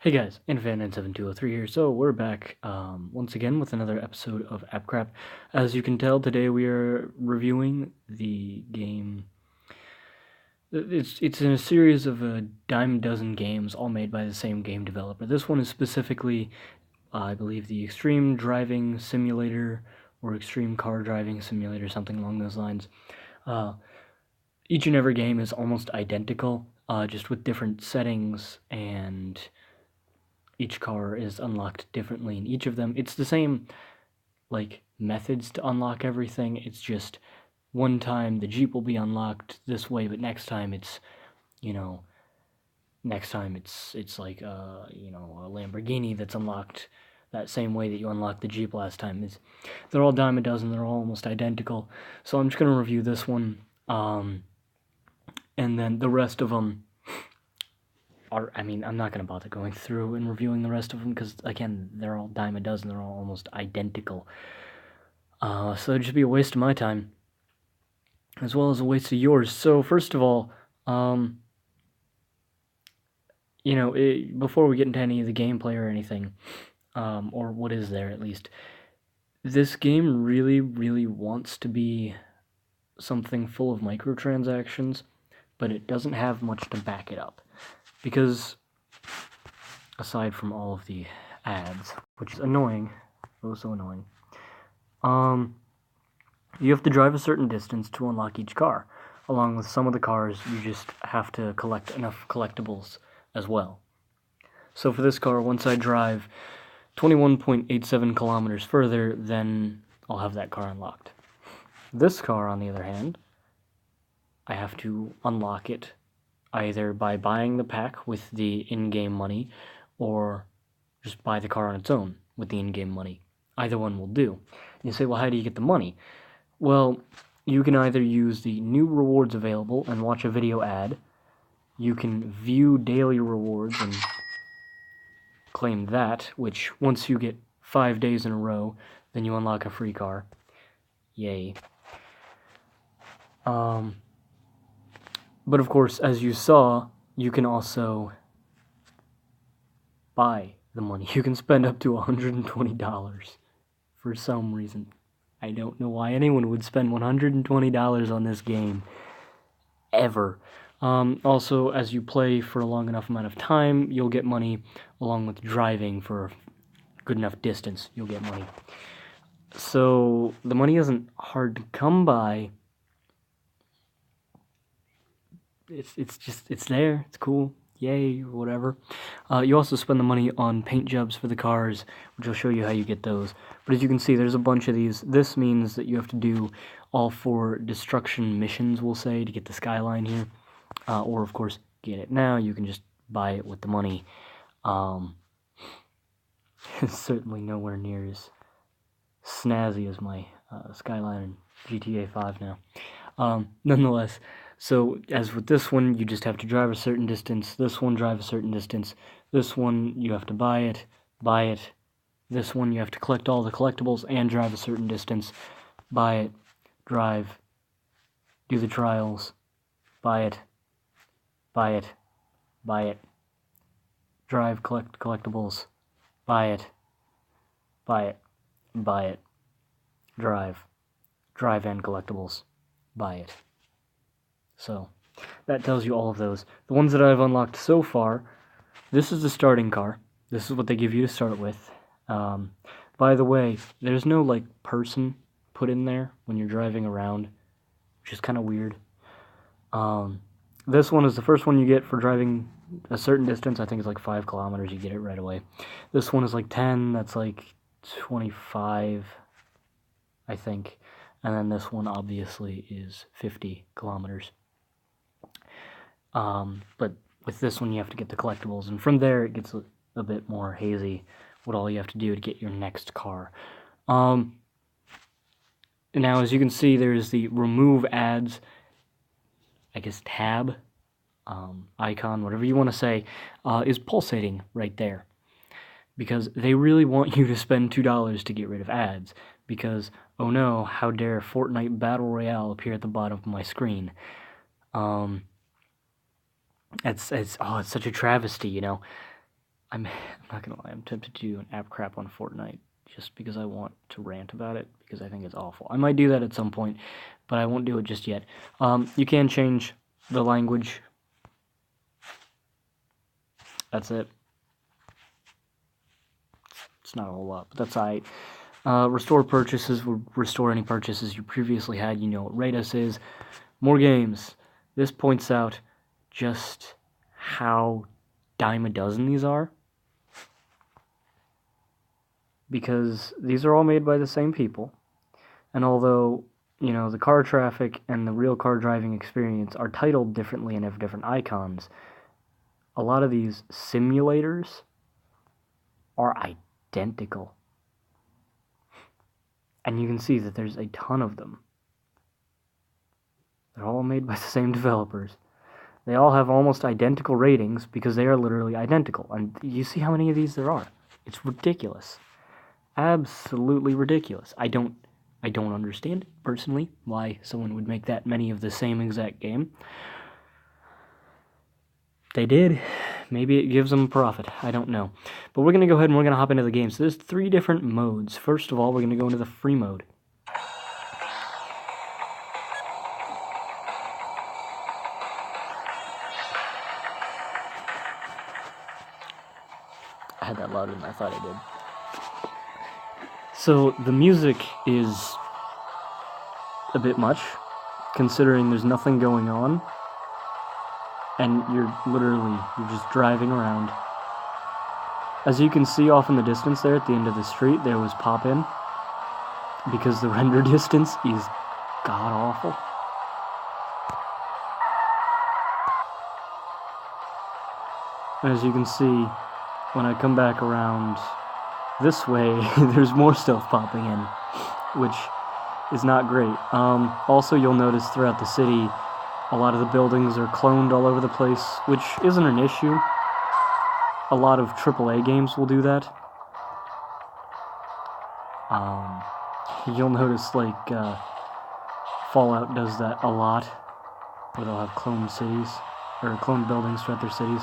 Hey guys, InFan97203 here. So we're back once again with another episode of AppCrapp. As you can tell, today we are reviewing the game. It's in a series of a dime a dozen games, all made by the same game developer. This one is specifically, I believe, the Extreme Driving Simulator or Extreme Car Driving Simulator, something along those lines. Each and every game is almost identical, just with different settings, and each car is unlocked differently in each of them. It's the same, methods to unlock everything. It's just one time the Jeep will be unlocked this way, but next time it's, like, a Lamborghini that's unlocked that same way that you unlocked the Jeep last time. They're all dime a dozen. They're all almost identical. So I'm just going to review this one, and then the rest of them I'm not going to bother going through and reviewing the rest of them because, again, they're all dime a dozen. They're all almost identical. So it'd just be a waste of my time, as well as a waste of yours. So, first of all, before we get into any of the gameplay or anything, or what is there at least, this game really, really wants to be something full of microtransactions, but it doesn't have much to back it up. Because, aside from all of the ads, which is annoying, oh so annoying, you have to drive a certain distance to unlock each car. Along with some of the cars, you just have to collect enough collectibles as well. So for this car, once I drive 21.87 kilometers further, then I'll have that car unlocked. This car, on the other hand, I have to unlock it either by buying the pack with the in-game money, or just buy the car on its own with the in-game money. Either one will do. You say, well, how do you get the money? Well, you can either use the new rewards available and watch a video ad. You can view daily rewards and claim that, which once you get 5 days in a row, then you unlock a free car. Yay. But of course, as you saw, you can also buy the money. You can spend up to $120 for some reason. I don't know why anyone would spend $120 on this game, ever. Also, as you play for a long enough amount of time, you'll get money, along with driving for a good enough distance, you'll get money. So, the money isn't hard to come by. It's there, it's cool, yay, or whatever. You also spend the money on paint jobs for the cars, which will show you how you get those. But as you can see, there's a bunch of these. This means that you have to do all 4 destruction missions, we'll say, to get the skyline here. Or, of course, get it now. You can just buy it with the money. It's certainly nowhere near as snazzy as my skyline in GTA 5 now. Nonetheless, so as with this one, you just have to drive a certain distance. This one, drive a certain distance. This one, you have to buy it. This one, you have to collect all the collectibles and drive a certain distance. Buy it, drive, do the trials, buy it, drive, collect collectibles, buy it, drive and collectibles, buy it. So, that tells you all of those. The ones that I've unlocked so far, this is the starting car. This is what they give you to start with. By the way, there's no, person put in there when you're driving around, which is kind of weird. This one is the first one you get for driving a certain distance. I think it's like 5 kilometers. You get it right away. This one is like 10. That's like 25, I think. And then this one, obviously, is 50 kilometers. But with this one, you have to get the collectibles. And from there, it gets a bit more hazy what all you have to do to get your next car. Now, as you can see, there's the remove ads, I guess, tab, icon, whatever you want to say, is pulsating right there. Because they really want you to spend $2 to get rid of ads. Because, oh no, how dare Fortnite Battle Royale appear at the bottom of my screen. It's such a travesty, I'm not gonna lie, I'm tempted to do an AppCrapp on Fortnite just because I want to rant about it, because I think it's awful. I might do that at some point, but I won't do it just yet. You can change the language. That's it. It's not a whole lot, but that's alright. Restore purchases will restore any purchases you previously had. You know what Raidus is. More games. This points out just how dime a dozen these are, because these are all made by the same people, and although, you know, the car traffic and the real car driving experience are titled differently and have different icons, a lot of these simulators are identical. And you can see that there's a ton of them. They're all made by the same developers. They all have almost identical ratings because they are literally identical. And you see how many of these there are. It's ridiculous. Absolutely ridiculous. I don't understand personally why someone would make that many of the same exact game. They did. Maybe it gives them a profit. I don't know. But we're going to go ahead and we're going to hop into the game. So there's 3 different modes. First of all, we're going to go into the free mode. I had that louder than I thought I did. So the music is a bit much, considering there's nothing going on, and you're just driving around. As you can see off in the distance there at the end of the street, there was pop-in, because the render distance is god-awful. And as you can see, when I come back around this way, there's more stuff popping in, which is not great. Also, you'll notice throughout the city, a lot of the buildings are cloned all over the place, which isn't an issue. A lot of AAA games will do that. You'll notice, like, Fallout does that a lot, where they'll have cloned cities, or cloned buildings throughout their cities.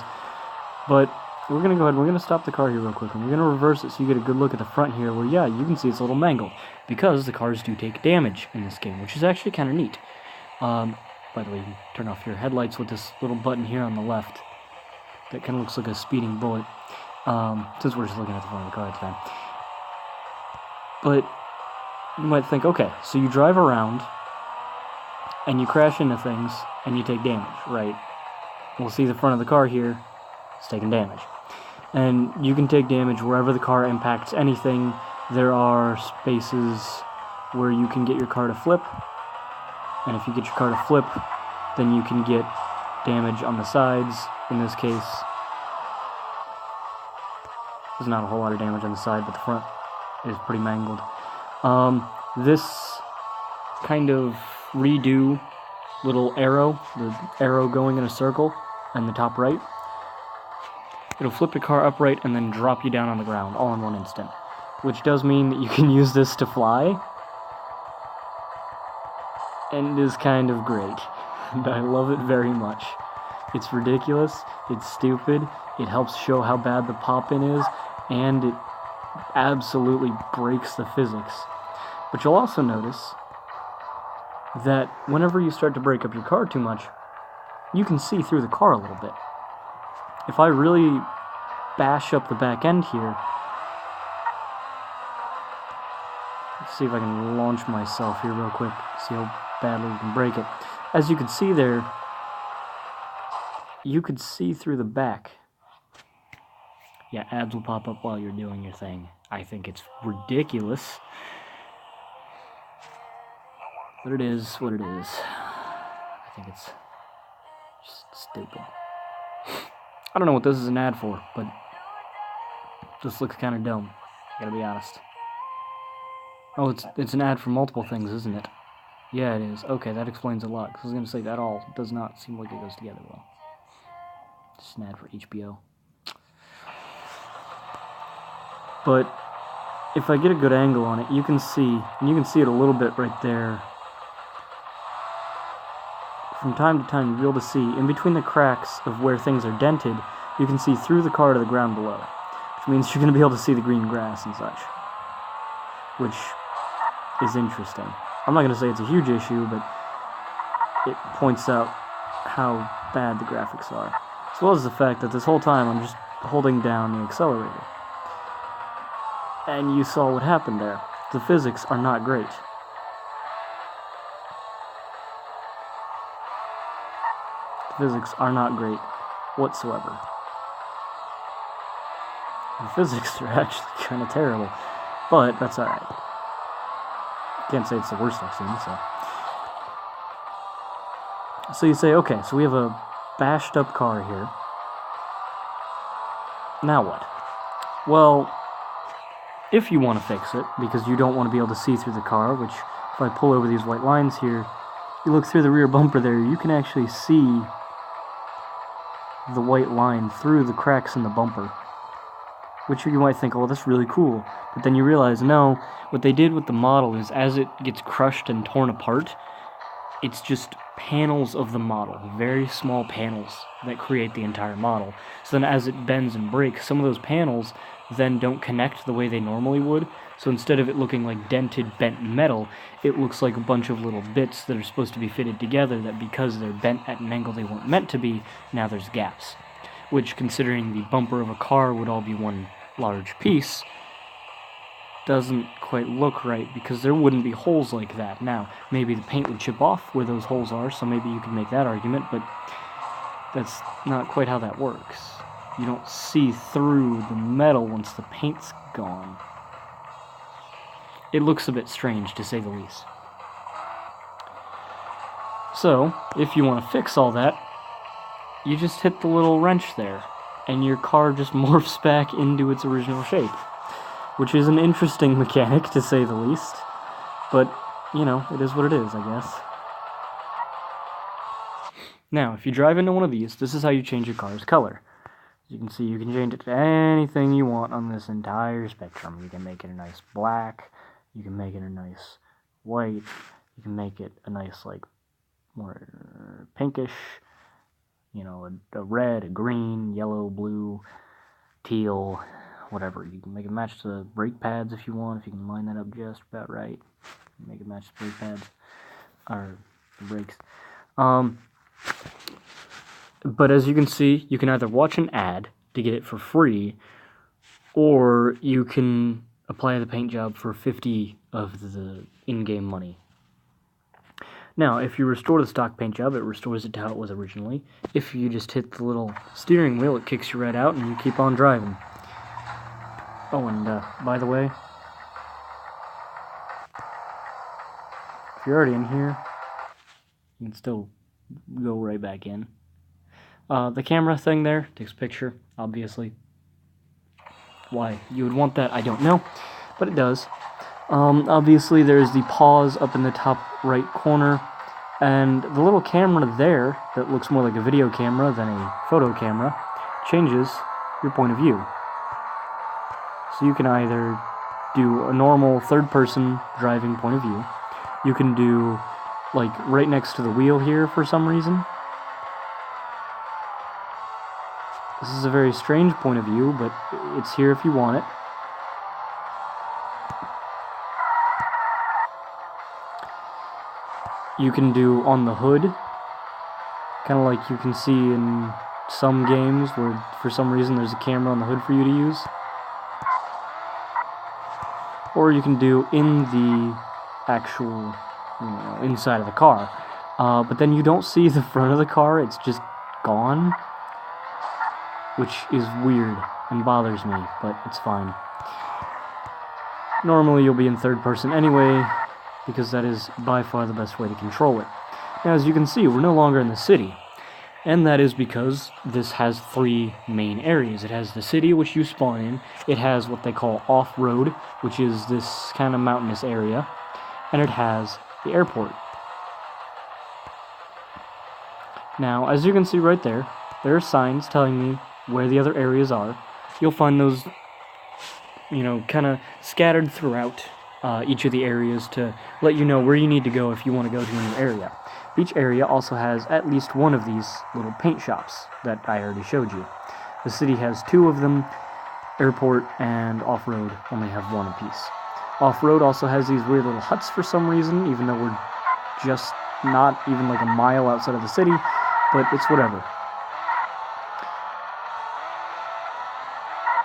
But we're going to go ahead and we're going to stop the car here real quick, and we're going to reverse it so you get a good look at the front here, where, yeah, you can see it's a little mangled, because the cars do take damage in this game, which is actually kind of neat. By the way, you can turn off your headlights with this little button here on the left. That kind of looks like a speeding bullet. Since we're just looking at the front of the car, it's fine. But you might think, okay, so you drive around, and you crash into things, and you take damage, right? We'll see the front of the car here, it's taking damage. And you can take damage wherever the car impacts anything. There are spaces where you can get your car to flip, and if you get your car to flip, then you can get damage on the sides. In this case, there's not a whole lot of damage on the side, but the front is pretty mangled. This kind of redo little arrow, the arrow going in a circle in the top right, it'll flip your car upright and then drop you down on the ground all in one instant, which does mean that you can use this to fly, and is kind of great, and I love it very much. It's ridiculous, it's stupid, it helps show how bad the pop-in is, and it absolutely breaks the physics. But you'll also notice that whenever you start to break up your car too much, you can see through the car a little bit. If I really bash up the back end here, let's see if I can launch myself here real quick, see how badly we can break it. As you can see there, you could see through the back. Yeah, ads will pop up while you're doing your thing. I think it's ridiculous. But it is what it is. I think it's just stupid. I don't know what this is an ad for, but this looks kind of dumb. I gotta be honest. Oh, it's an ad for multiple things, isn't it? Yeah, it is. Okay, that explains a lot. 'Cause I was gonna say that all does not seem like it goes together well. Just an ad for HBO. But if I get a good angle on it, you can see, and you can see it a little bit right there. From time to time, you'll be able to see, in between the cracks of where things are dented, you can see through the car to the ground below. which means you're going to be able to see the green grass and such, which is interesting. I'm not going to say it's a huge issue, but it points out how bad the graphics are, as well as the fact that this whole time I'm just holding down the accelerator. And you saw what happened there. The physics are not great. The physics are not great whatsoever. The physics are actually kind of terrible, but that's alright. Can't say it's the worst I've seen, so. So you say, okay, so we have a bashed up car here. Now what? Well, if you want to fix it, because you don't want to be able to see through the car, which, if I pull over these white lines here, you look through the rear bumper there, you can actually see the white line through the cracks in the bumper. Which you might think, oh, that's really cool. But then you realize, no, what they did with the model is as it gets crushed and torn apart, it's just panels of the model, very small panels that create the entire model. So then as it bends and breaks, some of those panels then don't connect the way they normally would. So instead of it looking like dented, bent metal, it looks like a bunch of little bits that are supposed to be fitted together that because they're bent at an angle they weren't meant to be, now there's gaps. Which, considering the bumper of a car would all be one large piece, doesn't quite look right, because there wouldn't be holes like that. Now, maybe the paint would chip off where those holes are, so maybe you could make that argument, but that's not quite how that works. You don't see through the metal once the paint's gone. It looks a bit strange, to say the least. So, if you want to fix all that, you just hit the little wrench there, and your car just morphs back into its original shape. Which is an interesting mechanic, to say the least. But, you know, it is what it is, I guess. Now, if you drive into one of these, this is how you change your car's color. As you can see, you can change it to anything you want on this entire spectrum. You can make it a nice black, you can make it a nice white, you can make it a nice, like, more pinkish, you know, a red, a green, yellow, blue, teal, whatever. You can make it match the brake pads if you want, if you can line that up just about right. Make it match the brake pads, or the brakes. But as you can see, you can either watch an ad to get it for free, or you can apply the paint job for 50 of the in-game money. Now, if you restore the stock paint job, it restores it to how it was originally. If you just hit the little steering wheel, it kicks you right out, and you keep on driving. Oh, and by the way, if you're already in here, you can still go right back in. The camera thing there takes a picture, obviously. Why you would want that, I don't know, but it does. Obviously, there's the pause up in the top right corner, and the little camera there that looks more like a video camera than a photo camera changes your point of view. So you can either do a normal third-person driving point of view. You can do, like, right next to the wheel here for some reason. This is a very strange point of view, but it's here if you want it. You can do on the hood, kind of like you can see in some games where for some reason there's a camera on the hood for you to use. Or you can do in the actual, you know, inside of the car. But then you don't see the front of the car, it's just gone. Which is weird and bothers me, but it's fine. Normally you'll be in third person anyway, because that is by far the best way to control it. Now, as you can see, we're no longer in the city. And that is because this has three main areas. It has the city, which you spawn in. It has what they call off-road, which is this kind of mountainous area. And it has the airport. Now, as you can see right there, there are signs telling me where the other areas are. You'll find those, you know, kind of scattered throughout each of the areas to let you know where you need to go if you want to go to a new area. Each area also has at least one of these little paint shops that I already showed you. The city has two of them. Airport and Off-Road only have one apiece. Off-Road also has these weird little huts for some reason, even though we're just not even like a mile outside of the city, but it's whatever.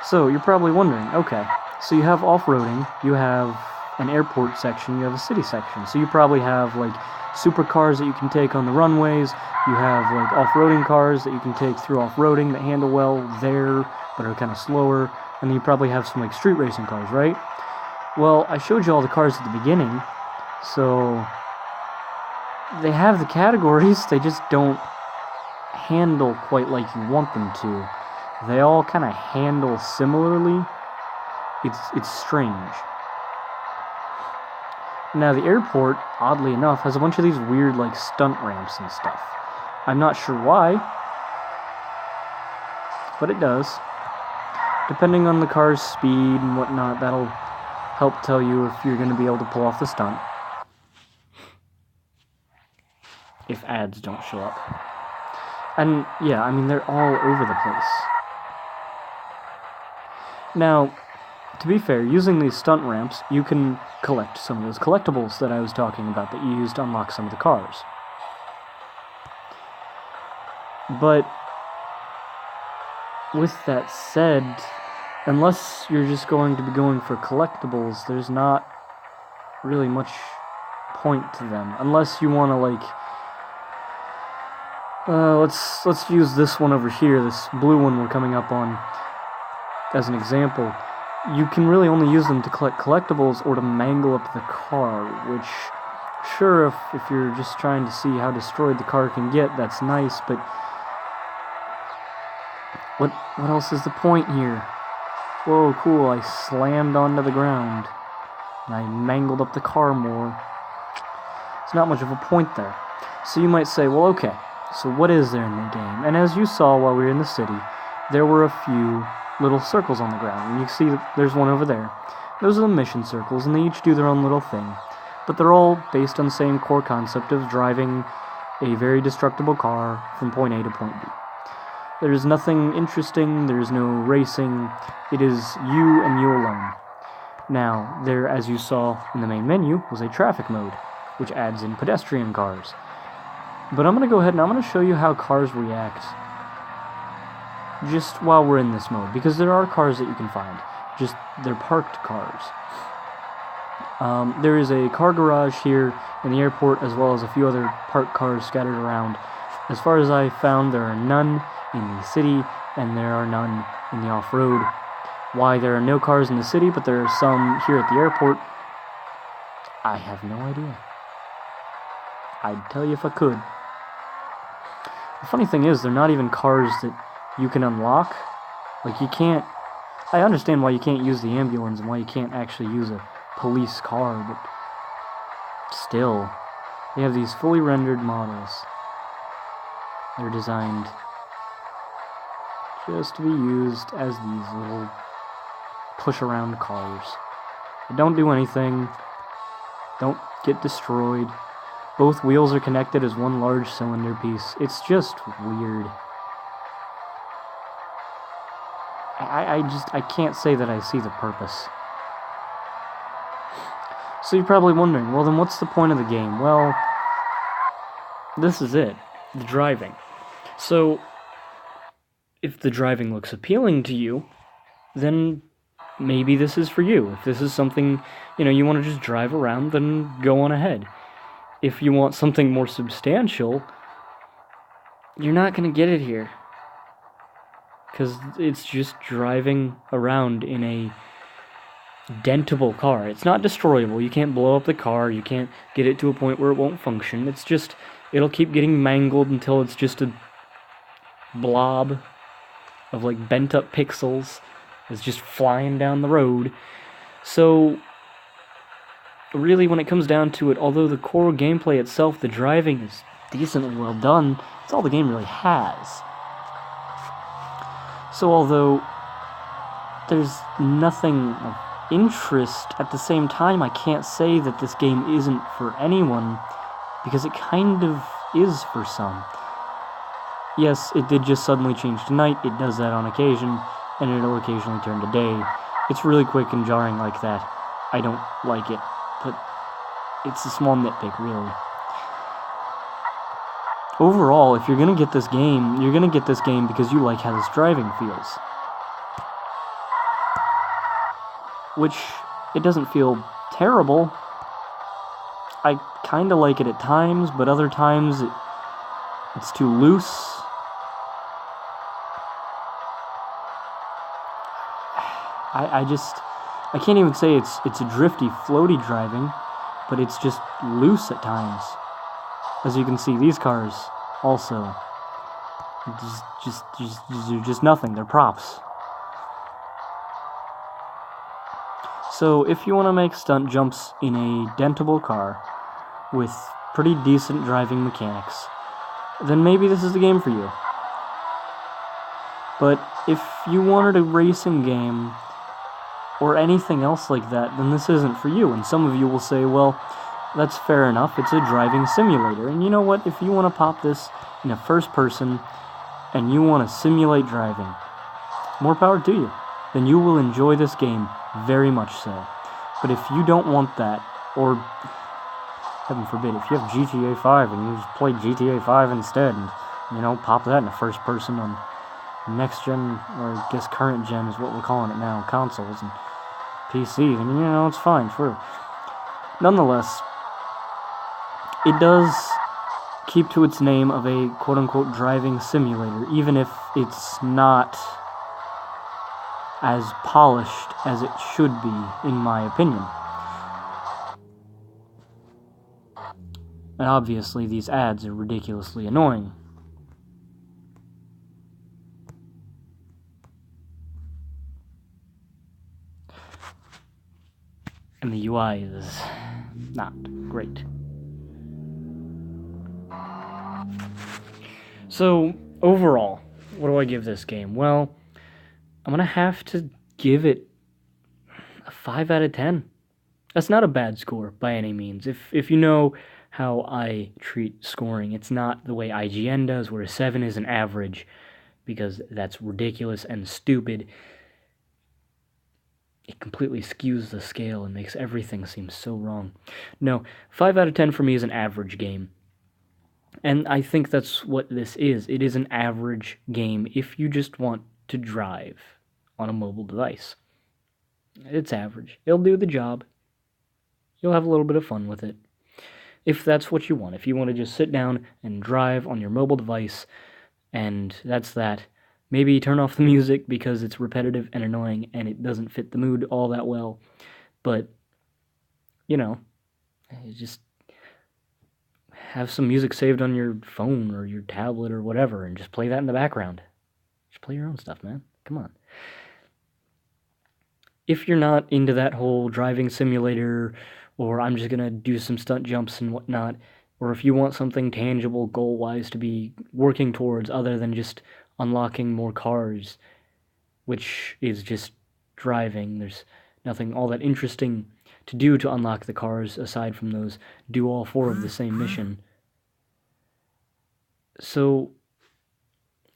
So, you're probably wondering, okay, so you have off-roading, you have an airport section, you have a city section, so you probably have, like, supercars that you can take on the runways, you have, like, off-roading cars that you can take through off-roading that handle well there, but are kind of slower, and then you probably have some, like, street racing cars, right? Well, I showed you all the cars at the beginning, so they have the categories, they just don't handle quite like you want them to. They all kind of handle similarly. It's strange. Now, the airport, oddly enough, has a bunch of these weird, like, stunt ramps and stuff. I'm not sure why, but it does. Depending on the car's speed and whatnot, that'll help tell you if you're going to be able to pull off the stunt. If ads don't show up. And, yeah, I mean, they're all over the place. Now, to be fair, using these stunt ramps, you can collect some of those collectibles that I was talking about that you use to unlock some of the cars. But, with that said, unless you're just going to be going for collectibles, there's not really much point to them. Unless you want to, like, let's use this one over here, this blue one we're coming up on, as an example. You can really only use them to collect collectibles or to mangle up the car, which, sure, if you're just trying to see how destroyed the car can get, that's nice, but what else is the point here? Whoa, cool, I slammed onto the ground, and I mangled up the car more. There's not much of a point there. So you might say, well, okay, so what is there in the game? And as you saw while we were in the city, there were a few little circles on the ground, and you see that there's one over there. Those are the mission circles, and they each do their own little thing, but they're all based on the same core concept of driving a very destructible car from point A to point B. There is nothing interesting, there is no racing, it is you and you alone. Now, there, as you saw in the main menu, was a traffic mode, which adds in pedestrian cars. But I'm going to go ahead and I'm going to show you how cars react just while we're in this mode, because there are cars that you can find, just they're parked cars. There is a car garage here in the airport, as well as a few other parked cars scattered around. As far as I found, there are none in the city, and there are none in the off-road. Why there are no cars in the city, but there are some here at the airport, I have no idea. I'd tell you if I could. The funny thing is, they're not even cars that you can unlock. Like, you can't... I understand why you can't use the ambulance and why you can't actually use a police car, but still, they have these fully rendered models. They're designed just to be used as these little push-around cars. They don't do anything, don't get destroyed. Both wheels are connected as one large cylinder piece. It's just weird. I can't say that I see the purpose. So you're probably wondering, well then what's the point of the game? Well, this is it. The driving. So, if the driving looks appealing to you, then maybe this is for you. If this is something, you want to just drive around, then go on ahead. If you want something more substantial, you're not going to get it here. Because it's just driving around in a dentable car. It's not destroyable. You can't blow up the car. You can't get it to a point where it won't function. It's just, it'll keep getting mangled until it's just a blob of, like, bent up pixels that's just flying down the road. So, really, when it comes down to it, although the core gameplay itself, the driving is decently well done, it's all the game really has. So although there's nothing of interest, at the same time I can't say that this game isn't for anyone, because it kind of is for some. Yes, it did just suddenly change to night, it does that on occasion, and it'll occasionally turn to day. It's really quick and jarring like that. I don't like it, but it's a small nitpick, really. Overall, if you're going to get this game, you're going to get this game because you like how this driving feels. Which, it doesn't feel terrible. I kind of like it at times, but other times it's too loose. I can't even say it's a drifty, floaty driving, but it's just loose at times. As you can see, these cars also just nothing. They're props. So if you want to make stunt jumps in a dentable car with pretty decent driving mechanics, then maybe this is the game for you. But if you wanted a racing game or anything else like that, then this isn't for you. And some of you will say, well, that's fair enough, it's a driving simulator. And you know what, if you want to pop this in a first person and you want to simulate driving, more power to you. Then you will enjoy this game very much so. But if you don't want that, or heaven forbid, if you have GTA 5 and you just play GTA 5 instead, and pop that in a first person on next gen, or I guess current gen is what we're calling it now, consoles and PC, then it's fine, sure. Nonetheless, it does keep to its name of a quote-unquote driving simulator, even if it's not as polished as it should be, in my opinion. And obviously these ads are ridiculously annoying. And the UI is not great. So, overall, what do I give this game? Well, I'm gonna have to give it a 5 out of 10. That's not a bad score by any means. If you know how I treat scoring, it's not the way IGN does, where a 7 is an average, because that's ridiculous and stupid. It completely skews the scale and makes everything seem so wrong. No, 5 out of 10 for me is an average game. And I think that's what this is. It is an average game if you just want to drive on a mobile device. It's average. It'll do the job. You'll have a little bit of fun with it. If that's what you want. If you want to just sit down and drive on your mobile device, and that's that. Maybe turn off the music because it's repetitive and annoying and it doesn't fit the mood all that well. But, just have some music saved on your phone or your tablet or whatever and just play that in the background. Just play your own stuff, man. Come on. If you're not into that whole driving simulator, or I'm just going to do some stunt jumps and whatnot, or if you want something tangible goal-wise to be working towards other than just unlocking more cars, which is just driving, there's nothing all that interesting to do to unlock the cars aside from those do all 4 of the same mission. So,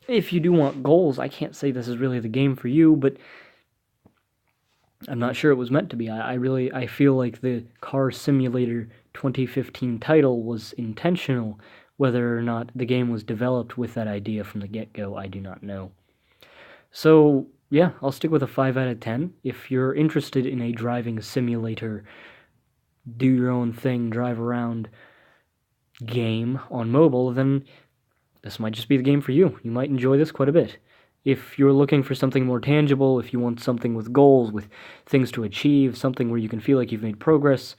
if you do want goals, I can't say this is really the game for you, but I'm not sure it was meant to be. I feel like the Car Simulator 2015 title was intentional. Whether or not the game was developed with that idea from the get-go, I do not know. So, yeah, I'll stick with a 5 out of 10. If you're interested in a driving simulator, do your own thing, drive around game on mobile, then this might just be the game for you. You might enjoy this quite a bit. If you're looking for something more tangible, if you want something with goals, with things to achieve, something where you can feel like you've made progress,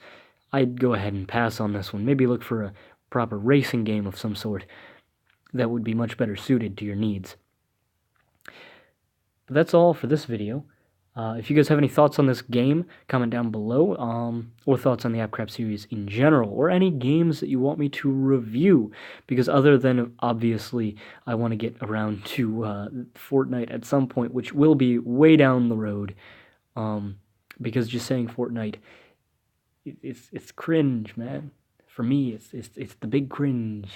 I'd go ahead and pass on this one. Maybe look for a proper racing game of some sort that would be much better suited to your needs. But that's all for this video. If you guys have any thoughts on this game, comment down below, or thoughts on the AppCrapp series in general, or any games that you want me to review, because other than, obviously, I want to get around to Fortnite at some point, which will be way down the road, because just saying Fortnite, it's cringe, man. For me, it's the big cringe.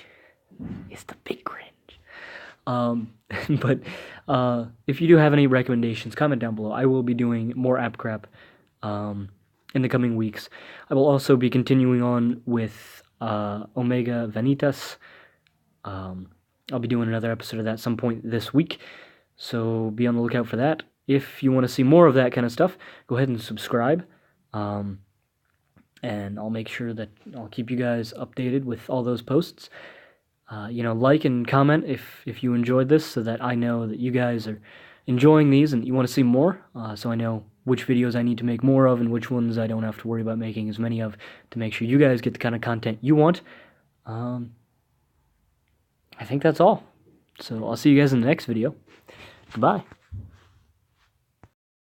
It's the big cringe. But if you do have any recommendations, comment down below. I will be doing more AppCrapp in the coming weeks. I will also be continuing on with Omega Vanitas. I'll be doing another episode of that some point this week, so be on the lookout for that. If you want to see more of that kind of stuff, go ahead and subscribe, and I'll make sure that I'll keep you guys updated with all those posts. Like and comment if you enjoyed this, so that I know that you guys are enjoying these and you want to see more, so I know which videos I need to make more of and which ones I don't have to worry about making as many of, to make sure you guys get the kind of content you want. I think that's all. So I'll see you guys in the next video. Goodbye.